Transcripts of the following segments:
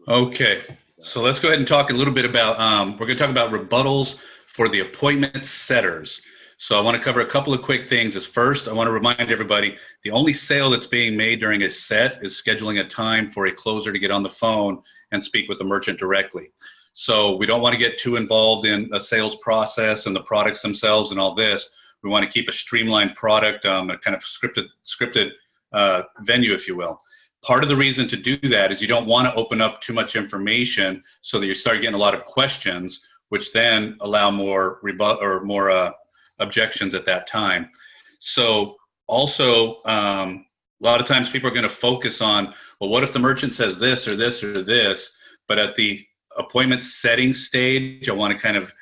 Okay, so let's go ahead and talk a little bit about, we're going to talk about rebuttals for the appointment setters. So I want to cover a couple of quick things. As first, I want to remind everybody, the only sale that's being made during a set is scheduling a time for a closer to get on the phone and speak with the merchant directly. So we don't want to get too involved in a sales process and the products themselves and all this. We want to keep a streamlined product, a kind of scripted venue, if you will. Part of the reason to do that is you don't want to open up too much information so that you start getting a lot of questions, which then allow more objections at that time. So also, a lot of times people are going to focus on, well, what if the merchant says this or this or this? But at the appointment setting stage, I want to kind of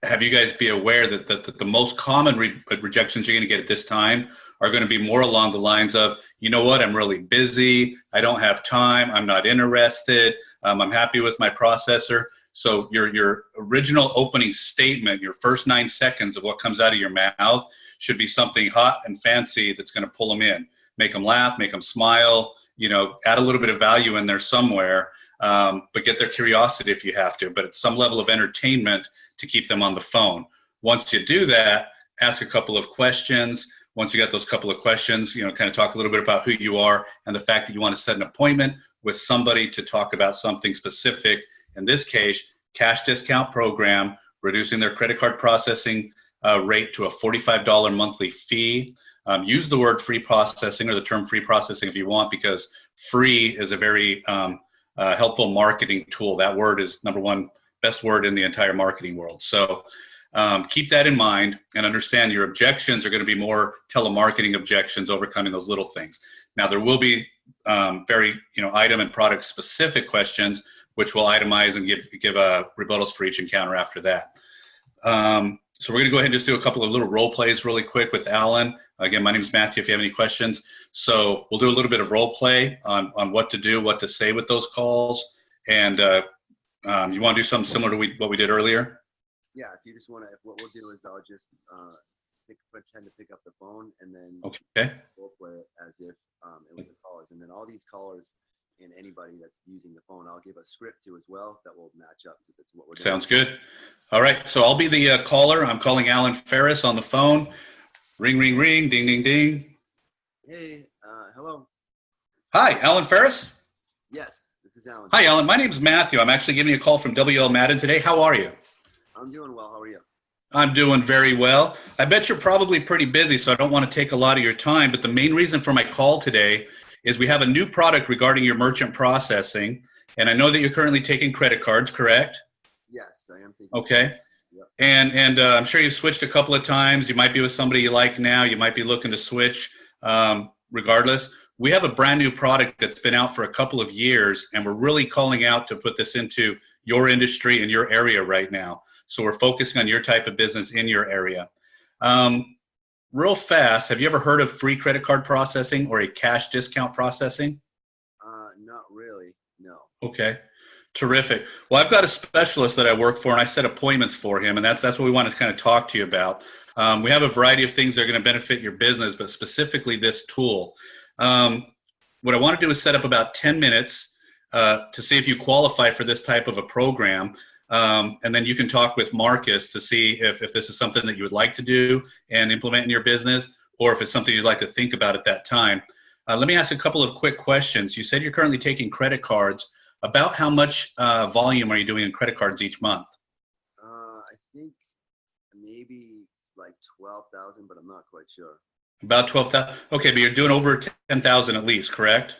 have you guys be aware that the most common rejections you're going to get at this time are going to be more along the lines of, you know what, I'm really busy, I don't have time, I'm not interested, I'm happy with my processor. So your original opening statement, your first 9 seconds of what comes out of your mouth should be something hot and fancy that's going to pull them in, make them laugh, make them smile, you know, add a little bit of value in there somewhere, but get their curiosity if you have to, but it's some level of entertainment to keep them on the phone. Once you do that, ask a couple of questions. Once you got those couple of questions, you know, kind of talk a little bit about who you are and the fact that you want to set an appointment with somebody to talk about something specific. In this case, cash discount program, reducing their credit card processing rate to a $45 monthly fee. Use the word free processing or the term free processing if you want, because free is a very helpful marketing tool. That word is #1 best word in the entire marketing world. So keep that in mind and understand your objections are going to be more telemarketing objections, overcoming those little things. Now there will be very item and product specific questions, which we'll itemize and give rebuttals for each encounter after that. So we're going to go ahead and just do a couple of little role plays really quick with Alan. Again, my name is Matthew if you have any questions. So we'll do a little bit of role play on what to do, what to say with those calls. And you want to do something similar to what we did earlier? Yeah, if you just want to, what we'll do is I'll just pretend to pick up the phone and then role play it as if it was a caller. And then all these callers and anybody that's using the phone, I'll give a script to as well that will match up to what we're doing. Sounds good. All right, so I'll be the caller. I'm calling Alan Ferris on the phone. Ring, ring, ring, ding, ding, ding. Hey, hello. Hi, Alan Ferris? Yes, this is Alan. Hi, Alan. My name is Matthew. I'm actually giving you a call from WL Madden today. How are you? I'm doing well. How are you? I'm doing very well. I bet you're probably pretty busy, so I don't want to take a lot of your time, but the main reason for my call today is we have a new product regarding your merchant processing, and I know that you're currently taking credit cards, correct? Yes, I am taking. Okay. Yep. And I'm sure you've switched a couple of times. You might be with somebody you like now. You might be looking to switch regardless. We have a brand new product that's been out for a couple of years, and we're really calling out to put this into your industry and your area right now. So we're focusing on your type of business in your area. Real fast, have you ever heard of free credit card processing or a cash discount processing? Not really, no. Okay, terrific. Well, I've got a specialist that I work for, and I set appointments for him, and that's what we want to kind of talk to you about. We have a variety of things that are going to benefit your business, but specifically this tool. What I want to do is set up about 10 minutes to see if you qualify for this type of a program. And then you can talk with Marcus to see if this is something that you would like to do and implement in your business, or if it's something you'd like to think about at that time. Let me ask a couple of quick questions. You said you're currently taking credit cards. About how much volume are you doing in credit cards each month? I think maybe like 12,000, but I'm not quite sure. About 12,000. Okay, but you're doing over 10,000 at least, correct?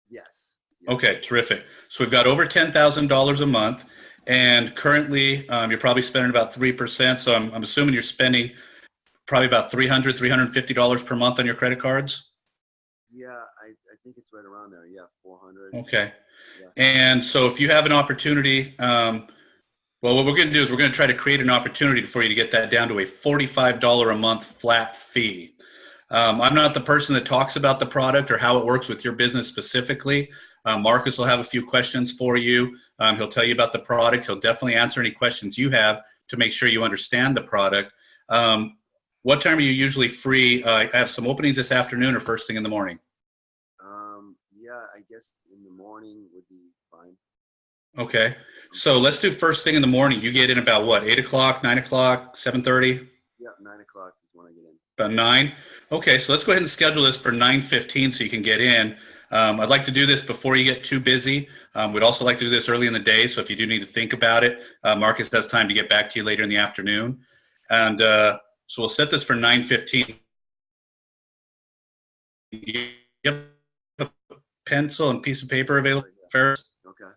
Yes. Okay, terrific. So we've got over $10,000 a month. And currently, you're probably spending about 3%. So I'm assuming you're spending probably about $300, $350 per month on your credit cards? Yeah, I think it's right around there. Yeah, 400. Okay. Yeah. And so if you have an opportunity, well, what we're going to do is we're going to try to create an opportunity for you to get that down to a $45 a month flat fee. I'm not the person that talks about the product or how it works with your business specifically. Marcus will have a few questions for you. He'll tell you about the product. He'll definitely answer any questions you have to make sure you understand the product. What time are you usually free? I have some openings this afternoon or first thing in the morning. Yeah, I guess in the morning would be fine. Okay. So let's do first thing in the morning. You get in about what, 8 o'clock, 9 o'clock, 7:30? Yeah, 9 o'clock is when I get in. About 9? Okay, so let's go ahead and schedule this for 9:15 so you can get in. I'd like to do this before you get too busy. We'd also like to do this early in the day, so if you do need to think about it, Marcus has time to get back to you later in the afternoon. And so we'll set this for 9:15. You have a pencil and piece of paper available, Ferris? Okay.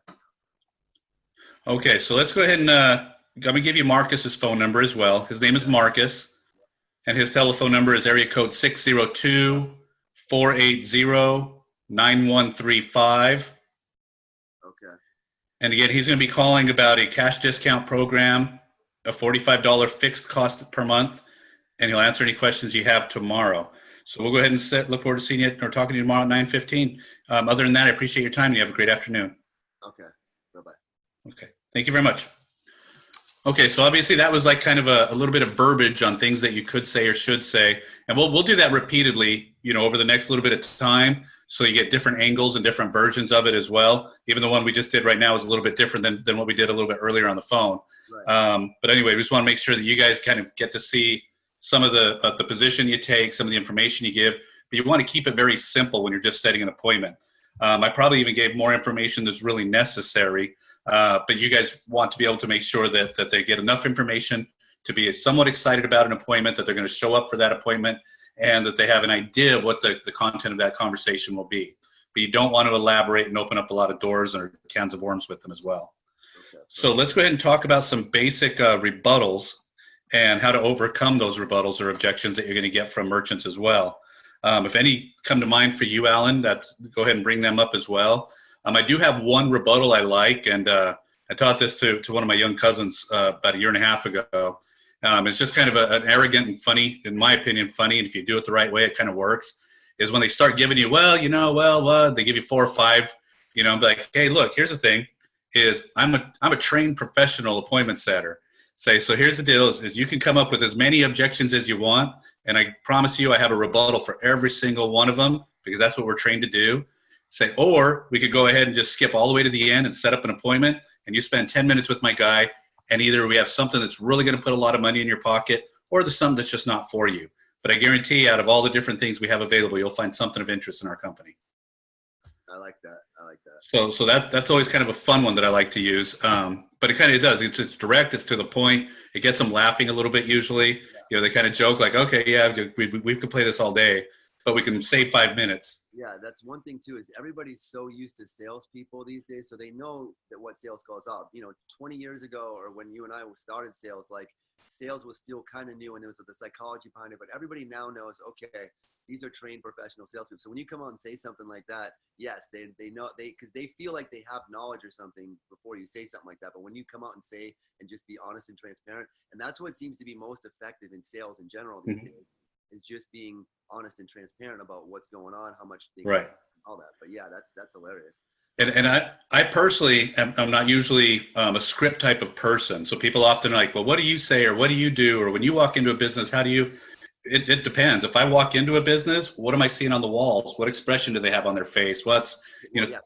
Okay, so let's go ahead and I'm going to give you Marcus's phone number as well. His name is Marcus, and his telephone number is area code 602-480-9135. Okay. And again, he's going to be calling about a cash discount program, a $45 fixed cost per month, and he'll answer any questions you have tomorrow. So we'll go ahead and look forward to seeing you or talking to you tomorrow at 9:15. Other than that, I appreciate your time, and you have a great afternoon. Okay. Bye-bye. Okay. Thank you very much. Okay, so obviously that was like kind of a little bit of verbiage on things that you could say or should say, and we'll do that repeatedly, over the next little bit of time, so you get different angles and different versions of it as well. Even the one we just did right now is a little bit different than what we did a little bit earlier on the phone. Right. But anyway, we just want to make sure that you guys kind of get to see some of the position you take, some of the information you give, but you want to keep it very simple when you're just setting an appointment. I probably even gave more information that's really necessary. But you guys want to be able to make sure that they get enough information to be somewhat excited about an appointment, that they're going to show up for that appointment, and that they have an idea of what the content of that conversation will be. But you don't want to elaborate and open up a lot of doors or cans of worms with them as well. Okay. So let's go ahead and talk about some basic rebuttals and how to overcome those rebuttals or objections that you're going to get from merchants as well. If any come to mind for you, Alan, go ahead and bring them up as well. I do have one rebuttal I like, and I taught this to one of my young cousins about a year and a half ago. It's just kind of an arrogant and funny, in my opinion, funny, and if you do it the right way, it kind of works, is when they start giving you, they give you 4 or 5, be like, hey, look, here's the thing, is I'm a trained professional appointment setter. So here's the deal, is you can come up with as many objections as you want, and I promise you I have a rebuttal for every single one of them, because that's what we're trained to do. Say, or we could go ahead and just skip all the way to the end and set up an appointment, and you spend 10 minutes with my guy, and either we have something that's really going to put a lot of money in your pocket, or there's something that's just not for you. But I guarantee out of all the different things we have available, you'll find something of interest in our company. I like that. So that's always kind of a fun one that I like to use. But it kind of does. It's direct. It's to the point. It gets them laughing a little bit usually. Yeah. They kind of joke like, okay, yeah, we could play this all day, but we can save 5 minutes. Yeah, that's one thing too, is everybody's so used to salespeople these days, so they know that what sales calls out. 20 years ago, or when you and I started sales, like sales was still kind of new, and there was the psychology behind it. But everybody now knows, okay, these are trained professional salespeople. So when you come out and say something like that, yes, they know, because they feel like they have knowledge or something before you say something like that. But when you come out and say and just be honest and transparent, and that's what seems to be most effective in sales in general these days, is just being honest and transparent about what's going on, how much things, right, all that. But yeah, that's hilarious. And I personally I'm not usually a script type of person. So people often are like, well, what do you say, or what do you do, or when you walk into a business, how do you? It depends. If I walk into a business, what am I seeing on the walls? What expression do they have on their face? Yeah,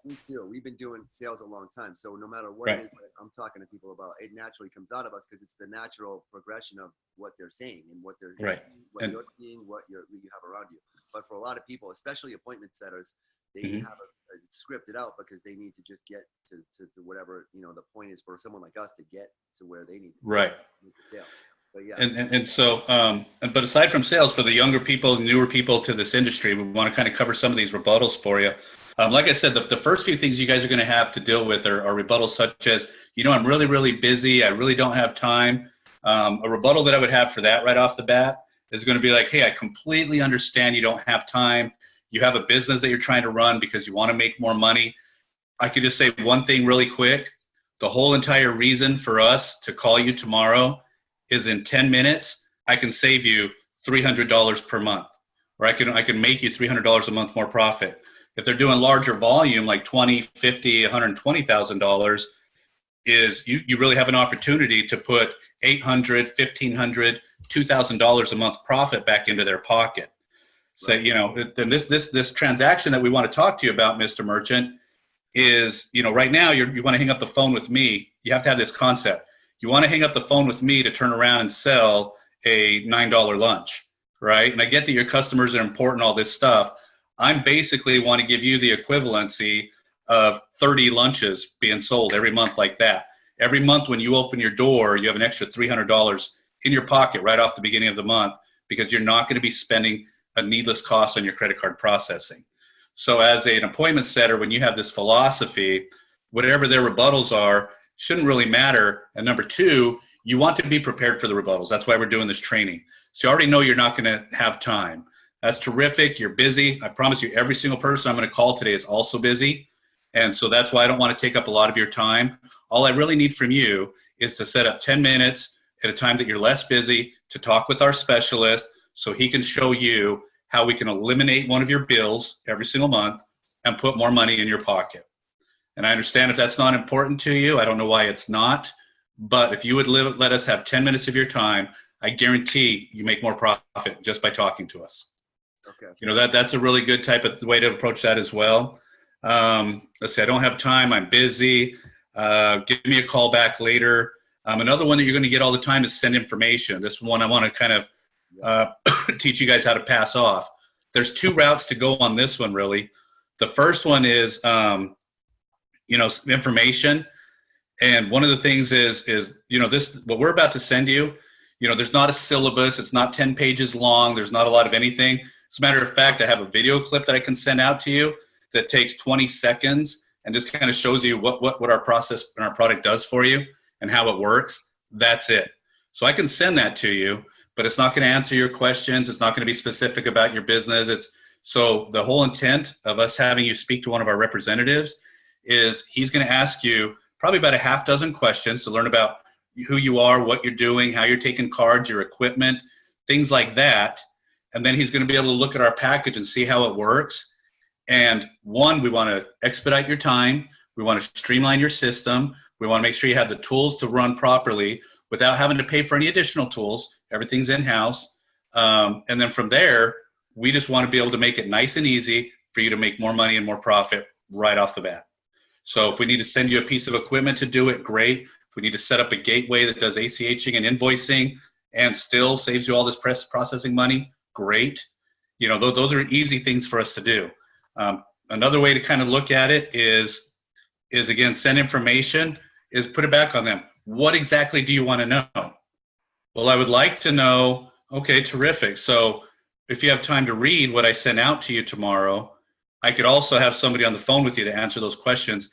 me too. We've been doing sales a long time, so no matter what it is that I'm talking to people about, it naturally comes out of us, because it's the natural progression of what they're saying and what they're seeing, what you're seeing, what you have around you. But for a lot of people, especially appointment setters, they have a scripted out, because they need to just get to whatever the point is for someone like us to get to where they need to be. But yeah. And so, but aside from sales, for the younger people, newer people to this industry, we want to kind of cover some of these rebuttals for you. Like I said, the first few things you guys are going to have to deal with are rebuttals such as, I'm really, really busy. I really don't have time. A rebuttal that I would have for that right off the bat is going to be like, hey, I completely understand you don't have time. You have a business that you're trying to run because you want to make more money. I could just say one thing really quick. The whole entire reason for us to call you tomorrow is in 10 minutes, I can save you $300 per month, or I can make you $300 a month more profit. If they're doing larger volume, like $20, $50, $120,000, is you really have an opportunity to put $800, $1,500, $2,000 a month profit back into their pocket. Say, then this transaction that we want to talk to you about, Mr. Merchant, is, right now you want to hang up the phone with me. You have to have this concept. You want to hang up the phone with me to turn around and sell a $9 lunch, right? And I get that your customers are important, all this stuff. I'm basically want to give you the equivalency of 30 lunches being sold every month like that. Every month when you open your door, you have an extra $300 in your pocket right off the beginning of the month, because you're not going to be spending a needless cost on your credit card processing. So as an appointment setter, when you have this philosophy, whatever their rebuttals are shouldn't really matter. And number two, you want to be prepared for the rebuttals. That's why we're doing this training. So you already know you're not going to have time. That's terrific. You're busy. I promise you, every single person I'm going to call today is also busy. And so that's why I don't want to take up a lot of your time. All I really need from you is to set up 10 minutes at a time that you're less busy to talk with our specialist, so he can show you how we can eliminate one of your bills every single month and put more money in your pocket. And I understand if that's not important to you. I don't know why it's not. But if you would let us have 10 minutes of your time, I guarantee you make more profit just by talking to us. Okay. That's a really good type of way to approach that as well. Let's say I don't have time, I'm busy. Give me a call back later. Another one that you're going to get all the time is send information. This one I want to kind of teach you guys how to pass off. There's two routes to go on this one, really. The first one is, information. And one of the things is this, what we're about to send you, there's not a syllabus. It's not 10 pages long. There's not a lot of anything. As a matter of fact, I have a video clip that I can send out to you that takes 20 seconds and just kind of shows you what our process and our product does for you and how it works. That's it. So I can send that to you, but it's not going to answer your questions. It's not going to be specific about your business. So the whole intent of us having you speak to one of our representatives is he's going to ask you probably about a half dozen questions to learn about who you are, what you're doing, how you're taking cards, your equipment, things like that. And then he's going to be able to look at our package and see how it works. And one, we want to expedite your time. We want to streamline your system. We want to make sure you have the tools to run properly without having to pay for any additional tools. Everything's in-house. And then from there, we just want to be able to make it nice and easy for you to make more money and more profit right off the bat. So if we need to send you a piece of equipment to do it, great. If we need to set up a gateway that does ACHing and invoicing and still saves you all this processing money, great. Those are easy things for us to do. Another way to kind of look at it is again, send information, is put it back on them. What exactly do you want to know? Well, I would like to know, okay, terrific. So if you have time to read what I sent out to you tomorrow, I could also have somebody on the phone with you to answer those questions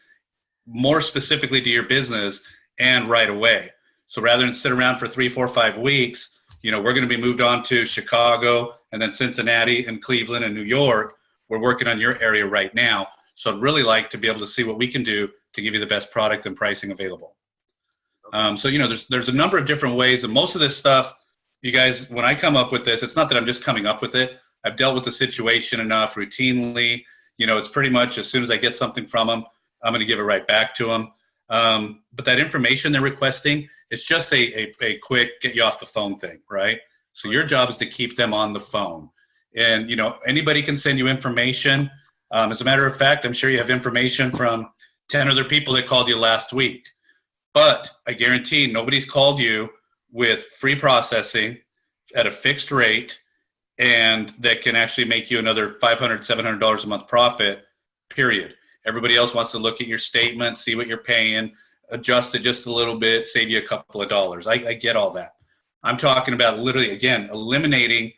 more specifically to your business and right away. So rather than sit around for 3, 4, 5 weeks, we're going to be moved on to Chicago and then Cincinnati and Cleveland and New York. We're working on your area right now. So I'd really like to be able to see what we can do to give you the best product and pricing available. So there's a number of different ways, and most of this stuff, you guys, when I come up with this, it's not that I'm just coming up with it. I've dealt with the situation enough routinely. It's pretty much as soon as I get something from them, I'm going to give it right back to them. But that information they're requesting, it's just a quick get you off the phone thing, right? So your job is to keep them on the phone. And, anybody can send you information. As a matter of fact, I'm sure you have information from 10 other people that called you last week. But I guarantee nobody's called you with free processing at a fixed rate and that can actually make you another $500, $700 a month profit, period. Everybody else wants to look at your statement, see what you're paying, adjust it just a little bit, save you a couple of dollars. I get all that. I'm talking about literally, again, eliminating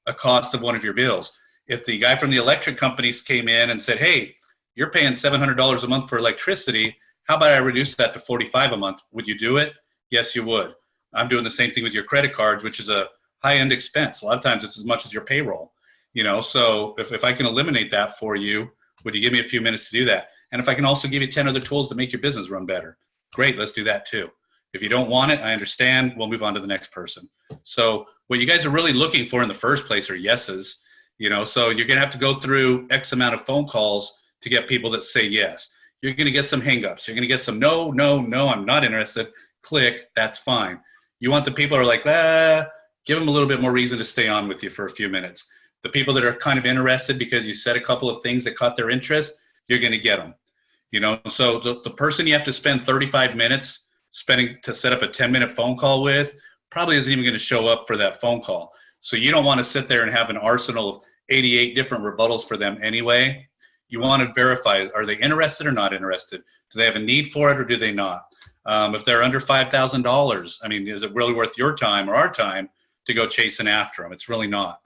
a cost of one of your bills. If the guy from the electric companies came in and said, hey, you're paying $700 a month for electricity, how about I reduce that to $45 a month? Would you do it? Yes, you would. I'm doing the same thing with your credit cards, which is a high-end expense. A lot of times it's as much as your payroll. So if I can eliminate that for you, would you give me a few minutes to do that? And if I can also give you 10 other tools to make your business run better, great, let's do that too. If you don't want it, I understand. We'll move on to the next person. So what you guys are really looking for in the first place are yeses. So you're going to have to go through X amount of phone calls to get people that say yes. You're going to get some hang-ups. You're going to get some no, I'm not interested. Click, that's fine. You want the people who are like, give them a little bit more reason to stay on with you for a few minutes. The people that are kind of interested because you said a couple of things that caught their interest, you're going to get them. You know, so the person you have to spend 35 minutes spending to set up a 10-minute phone call with probably isn't even going to show up for that phone call. So you don't want to sit there and have an arsenal of 88 different rebuttals for them anyway. You want to verify, are they interested or not interested? Do they have a need for it or do they not? If they're under $5,000, I mean, is it really worth your time or our time to go chasing after them? It's really not.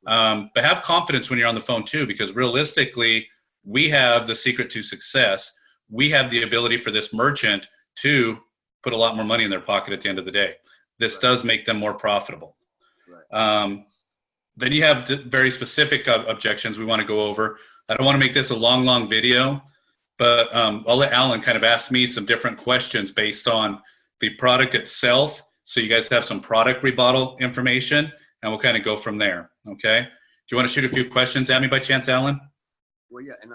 But have confidence when you're on the phone too, because realistically, we have the secret to success. We have the ability for this merchant to put a lot more money in their pocket at the end of the day. This does make them more profitable. Then you have very specific objections we want to go over. I don't want to make this a long video, but I'll let Alan kind of ask me some different questions based on the product itself. So you guys have some product rebuttal information, and we'll kind of go from there. Okay. Do you want to shoot a few questions at me by chance, Alan? Well, yeah, and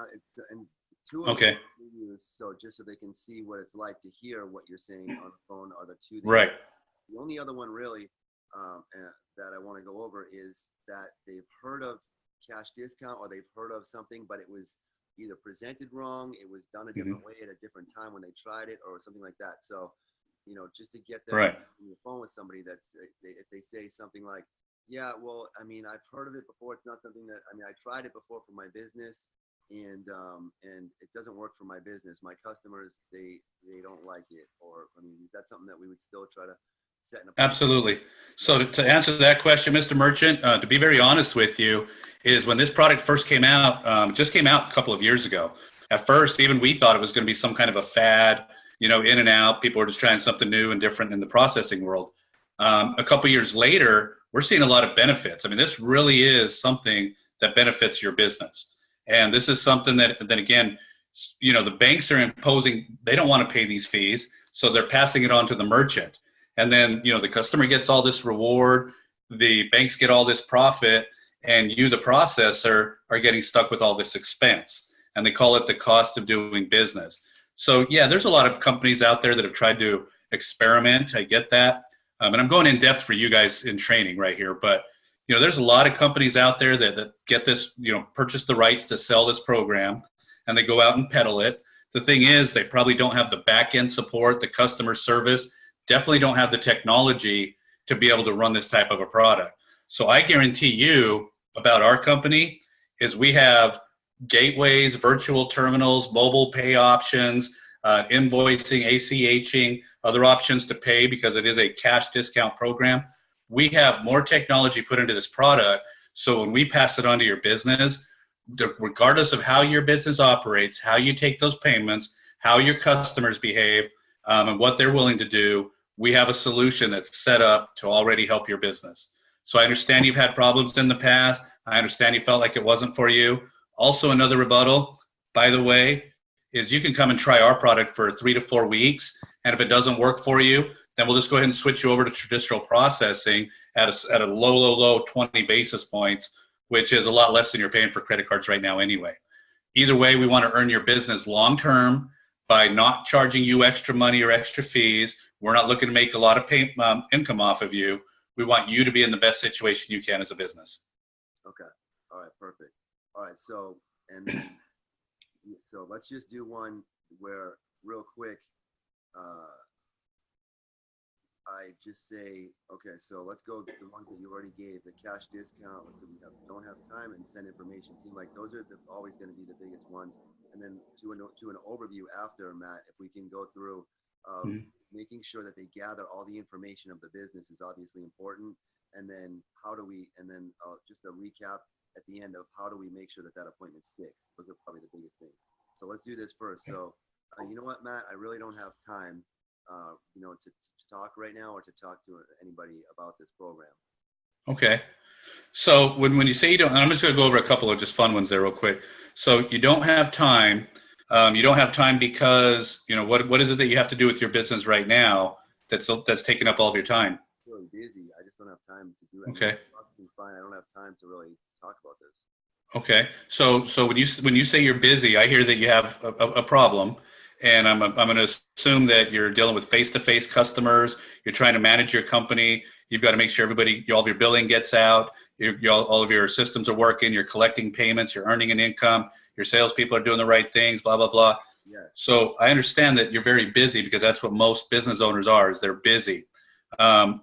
and two of them use, so just so they can see what it's like to hear what you're saying on the phone are the two. Right. The only other one really that I want to go over is that they've heard of cash discount or they've heard of something, but it was either presented wrong, it was done a different way at a different time when they tried it, or something like that. So, you know, just to get them on the phone with somebody that's if they say something like, yeah, well, I mean, I've heard of it before. It's not something that, I mean, I tried it before for my business, and it doesn't work for my business. My customers, they don't like it. Or, I mean, is that something that we would still try to set in a Absolutely. So to answer that question, Mr. Merchant, to be very honest with you, is when this product first came out, it just came out a couple of years ago. At first, even we thought it was going to be some kind of a fad, you know, in and out. People were just trying something new and different in the processing world. A couple years later, we're seeing a lot of benefits. I mean, this really is something that benefits your business. And this is something that, then again, you know, the banks are imposing, they don't want to pay these fees, so they're passing it on to the merchant. And then, you know, the customer gets all this reward, the banks get all this profit, and you, the processor, are getting stuck with all this expense. And they call it the cost of doing business. So, yeah, there's a lot of companies out there that have tried to experiment. I get that. And I'm going in depth for you guys in training right here. But, you know, there's a lot of companies out there that get this, you know, purchase the rights to sell this program, and they go out and peddle it. The thing is, they probably don't have the back end support, the customer service, definitely don't have the technology to be able to run this type of a product. So I guarantee you about our company is we have gateways, virtual terminals, mobile pay options, invoicing, ACHing, other options to pay because it is a cash discount program. We have more technology put into this product, so when we pass it on to your business, regardless of how your business operates, how you take those payments, how your customers behave, and what they're willing to do, we have a solution that's set up to already help your business. So I understand you've had problems in the past. I understand you felt like it wasn't for you. Also, another rebuttal, by the way, is you can come and try our product for 3 to 4 weeks, and if it doesn't work for you, then we'll just go ahead and switch you over to traditional processing at a low 20 basis points, which is a lot less than you're paying for credit cards right now anyway. Either way, we want to earn your business long term by not charging you extra money or extra fees. We're not looking to make a lot of income off of you. We want you to be in the best situation you can as a business. Okay. All right. Perfect. All right. So, and then, so let's just do one where real quick, I just say, okay, so let's go the ones that you already gave, the cash discount. Let's say we don't have time and send information. Seem like those are always going to be the biggest ones. And then to an overview after, Matt, if we can go through making sure that they gather all the information of the business is obviously important. And then just a recap at the end of how do we make sure that appointment sticks. Those are probably the biggest things. So let's do this first. So you know what, Matt, I really don't have time you know, to talk right now or to talk to anybody about this program. Okay. So when you say you don't, and I'm just going to go over a couple of just fun ones there real quick. So you don't have time. You don't have time because, you know, what is it that you have to do with your business right now that's taking up all of your time? I'm really busy. I just don't have time to do it. Okay. Processing's fine. I don't have time to really talk about this. Okay. So when you say you're busy, I hear that you have a problem. And I'm going to assume that you're dealing with face-to-face customers. You're trying to manage your company. You've got to make sure all of your billing gets out. all of your systems are working, you're collecting payments, you're earning an income, your salespeople are doing the right things, blah, blah, blah. Yes. So I understand that you're very busy, because that's what most business owners are, is they're busy.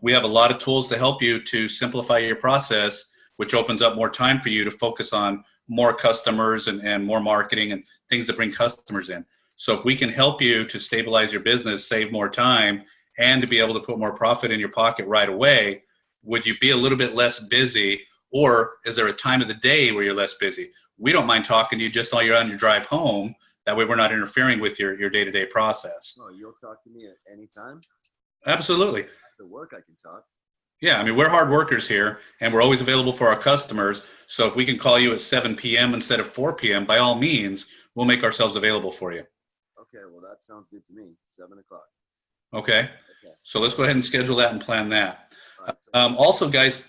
We have a lot of tools to help you to simplify your process, which opens up more time for you to focus on more customers and more marketing and things that bring customers in. So if we can help you to stabilize your business, save more time, and to be able to put more profit in your pocket right away, would you be a little bit less busy, or is there a time of the day where you're less busy? We don't mind talking to you just while you're on your drive home. That way we're not interfering with your day-to-day process. Oh, you'll talk to me at any time? Absolutely. After work, I can talk. Yeah, I mean, we're hard workers here, and we're always available for our customers. So if we can call you at 7 p.m. instead of 4 p.m., by all means, we'll make ourselves available for you. Okay, well, that sounds good to me. 7 o'clock. Okay. So let's go ahead and schedule that and plan that. All right, so Also, guys,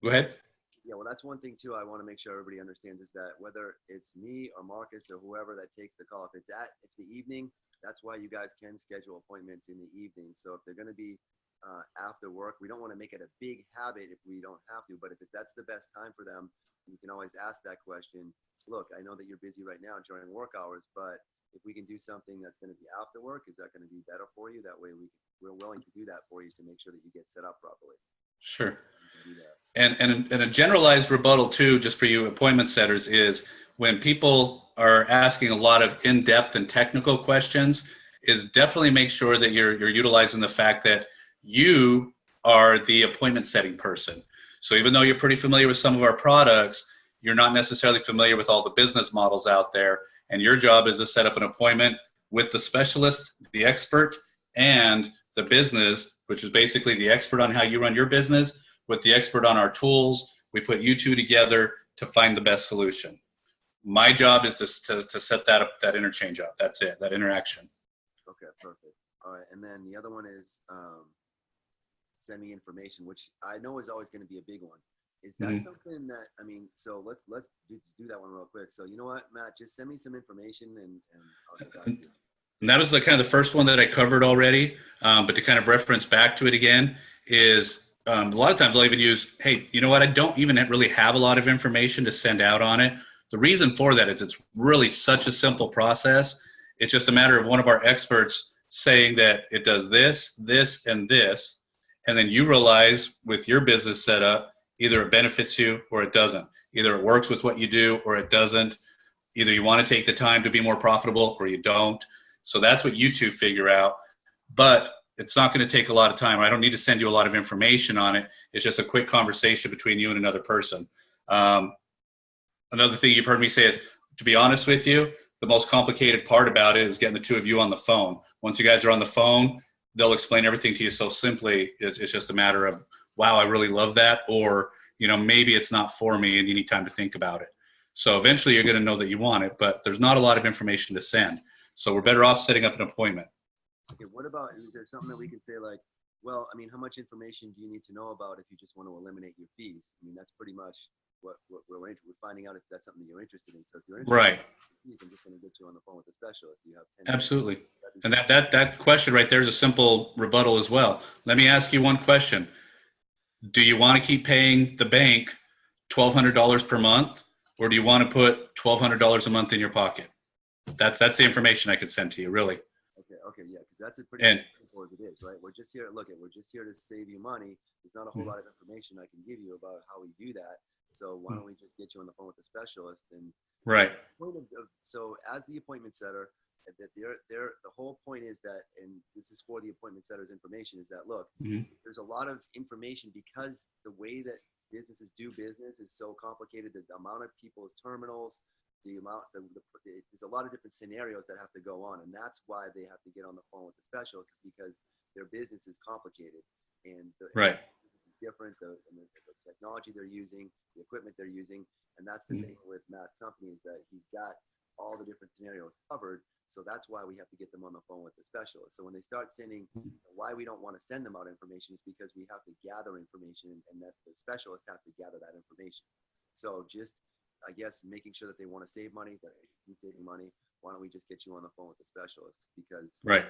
go ahead. yeah, well, that's one thing too. I want to make sure everybody understands is that whether it's me or Marcus or whoever that takes the call, if it's the evening, that's why you guys can schedule appointments in the evening. So if they're going to be after work, we don't want to make it a big habit if we don't have to. But if that's the best time for them, you can always ask that question. Look, I know that you're busy right now during work hours, but if we can do something that's going to be after work, is that going to be better for you? That way we're willing to do that for you to make sure that you get set up properly. Sure. And a generalized rebuttal too, just for you appointment setters, is when people are asking a lot of in-depth and technical questions, is definitely make sure that you're utilizing the fact that you are the appointment setting person. So even though you're pretty familiar with some of our products, you're not necessarily familiar with all the business models out there. And your job is to set up an appointment with the specialist, the expert, and the business, which is basically the expert on how you run your business, with the expert on our tools. We put you two together to find the best solution. My job is to set that interchange up. That's it, that interaction. Okay, perfect. All right, and then the other one is send me information, which I know is always going to be a big one. Is that something that, I mean, so let's do that one real quick. So you know what, Matt, just send me some information and I'll get back to you. And that was the kind of the first one that I covered already, but to kind of reference back to it again is a lot of times I'll even use, hey, you know what, I don't even really have a lot of information to send out on it. The reason for that is it's really such a simple process. It's just a matter of one of our experts saying that it does this, this, and this, and then you realize with your business setup, either it benefits you or it doesn't. Either it works with what you do or it doesn't. Either you want to take the time to be more profitable or you don't. So that's what you two figure out. But it's not going to take a lot of time. I don't need to send you a lot of information on it. It's just a quick conversation between you and another person. Another thing you've heard me say is, to be honest with you, the most complicated part about it is getting the two of you on the phone. Once you guys are on the phone, they'll explain everything to you so simply. It's just a matter of, wow, I really love that, or maybe it's not for me and you need time to think about it. So eventually you're going to know that you want it, but there's not a lot of information to send. So we're better off setting up an appointment. Okay, what about, is there something that we can say like, well, I mean, how much information do you need to know about if you just want to eliminate your fees? I mean, that's pretty much what we're finding out if that's something that you're interested in. So if you're interested right. in fees, I'm just going to get you on the phone with a specialist. You have 10 Absolutely. minutes. And that question right there is a simple rebuttal as well. Let me ask you one question. Do you want to keep paying the bank $1,200 per month, or do you want to put $1,200 a month in your pocket? That's the information I could send to you, really. Okay, yeah, because that's a pretty simple as it is, right? We're just here to save you money. There's not a whole lot of information I can give you about how we do that. So why don't we just get you on the phone with a specialist? And right. So as the appointment setter, the whole point is that, and this is for the appointment setter's information, is that look, there's a lot of information because the way that businesses do business is so complicated. The amount of people's terminals, there's a lot of different scenarios that have to go on, and that's why they have to get on the phone with the specialist, because their business is complicated and different, the technology they're using, the equipment they're using, and that's the thing with Matt's company, is that he's got all the different scenarios covered. So that's why we have to get them on the phone with the specialist. So when they start sending, why we don't want to send them out information is because we have to gather information, and that the specialists have to gather that information. So just, I guess, making sure that they want to save money, that he's saving money, why don't we just get you on the phone with the specialist? Because right.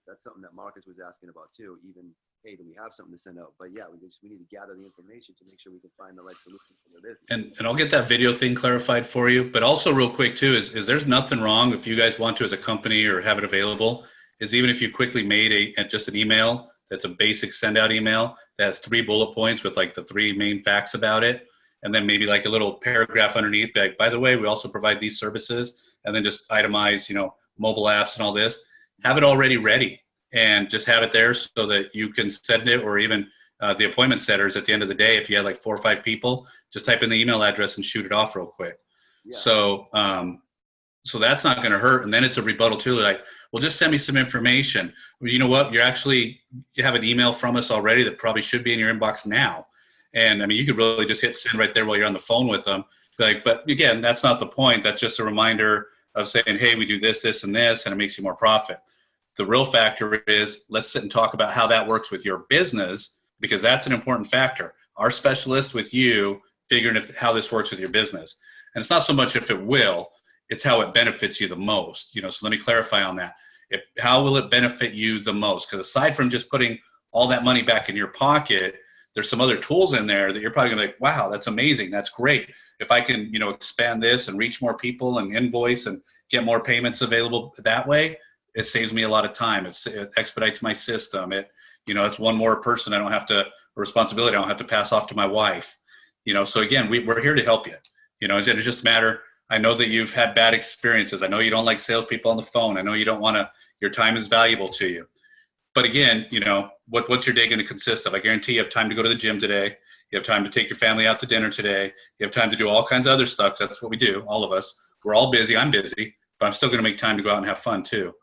That's something that Marcus was asking about too. Even, hey, do we have something to send out? But yeah, we need to gather the information to make sure we can find the right solution for their business. And I'll get that video thing clarified for you. But also real quick too is there's nothing wrong if you guys want to as a company or have it available, is even if you quickly made just an email that's a basic send out email that has 3 bullet points with like the 3 main facts about it, and then maybe like a little paragraph underneath, like, by the way, we also provide these services, and then just itemize, mobile apps and all this. Have it already ready and just have it there so that you can send it, or even the appointment setters at the end of the day, if you had like 4 or 5 people, just type in the email address and shoot it off real quick. Yeah. So that's not going to hurt. And then it's a rebuttal too. Like, well, just send me some information. Well, you know what? You have an email from us already that probably should be in your inbox now. And I mean, you could really just hit send right there while you're on the phone with them. Like, but again, that's not the point. That's just a reminder of saying, hey, we do this, this, and this, and it makes you more profit. The real factor is, let's sit and talk about how that works with your business, because that's an important factor. Our specialist with you figuring how this works with your business. And it's not so much if it will, it's how it benefits you the most. So let me clarify on that. How will it benefit you the most? Because aside from just putting all that money back in your pocket, there's some other tools in there that you're probably gonna be like, wow, that's amazing, that's great. If I can, expand this and reach more people and invoice and get more payments available that way, it saves me a lot of time. It expedites my system. It's one more person responsibility I don't have to pass off to my wife. So again, we're here to help you. It's just a matter. I know that you've had bad experiences. I know you don't like salespeople on the phone. I know you don't want to. Your time is valuable to you. But again, what's your day going to consist of? I guarantee you have time to go to the gym today. You have time to take your family out to dinner today. You have time to do all kinds of other stuff. That's what we do, all of us. We're all busy. I'm busy, but I'm still going to make time to go out and have fun too.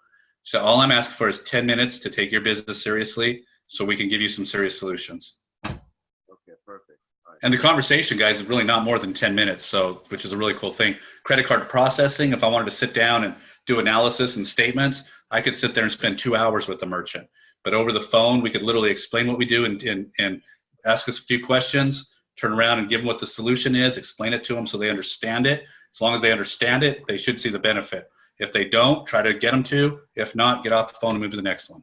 So all I'm asking for is 10 minutes to take your business seriously so we can give you some serious solutions. Okay, perfect. Right. And the conversation, guys, is really not more than 10 minutes, which is a really cool thing. Credit card processing, if I wanted to sit down and do analysis and statements, I could sit there and spend 2 hours with the merchant. But over the phone, we could literally explain what we do and ask us a few questions, turn around and give them what the solution is, explain it to them so they understand it. As long as they understand it, they should see the benefit. If they don't, try to get them to. If not, get off the phone and move to the next one.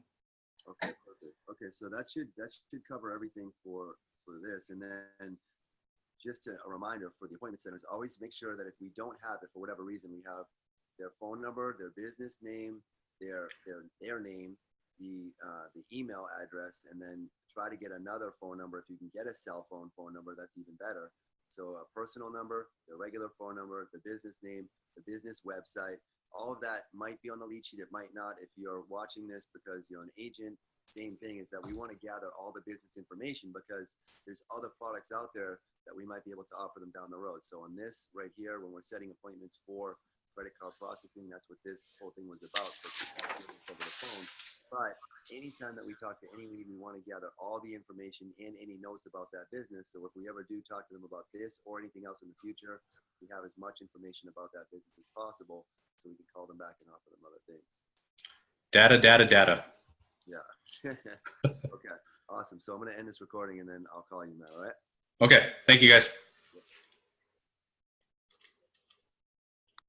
Okay, perfect. Okay, so that should cover everything for this. And then just a reminder for the appointment centers, always make sure that if we don't have it for whatever reason, we have their phone number, their business name, their name, the email address, and then try to get another phone number. If you can get a cell phone number, that's even better. So a personal number, the regular phone number, the business name, the business website, all of that might be on the lead sheet. It might not. If you're watching this because you're an agent, same thing is that we want to gather all the business information because there's other products out there that we might be able to offer them down the road. So on this right here, when we're setting appointments for credit card processing, that's what this whole thing was about. Over the phone. But anytime that we talk to any lead, we want to gather all the information and any notes about that business. So if we ever do talk to them about this or anything else in the future, we have as much information about that business as possible so we can call them back and offer them other things. Data, data, data. Yeah. Okay, awesome. So I'm going to end this recording and then I'll call you, Matt, all right? Okay, thank you guys.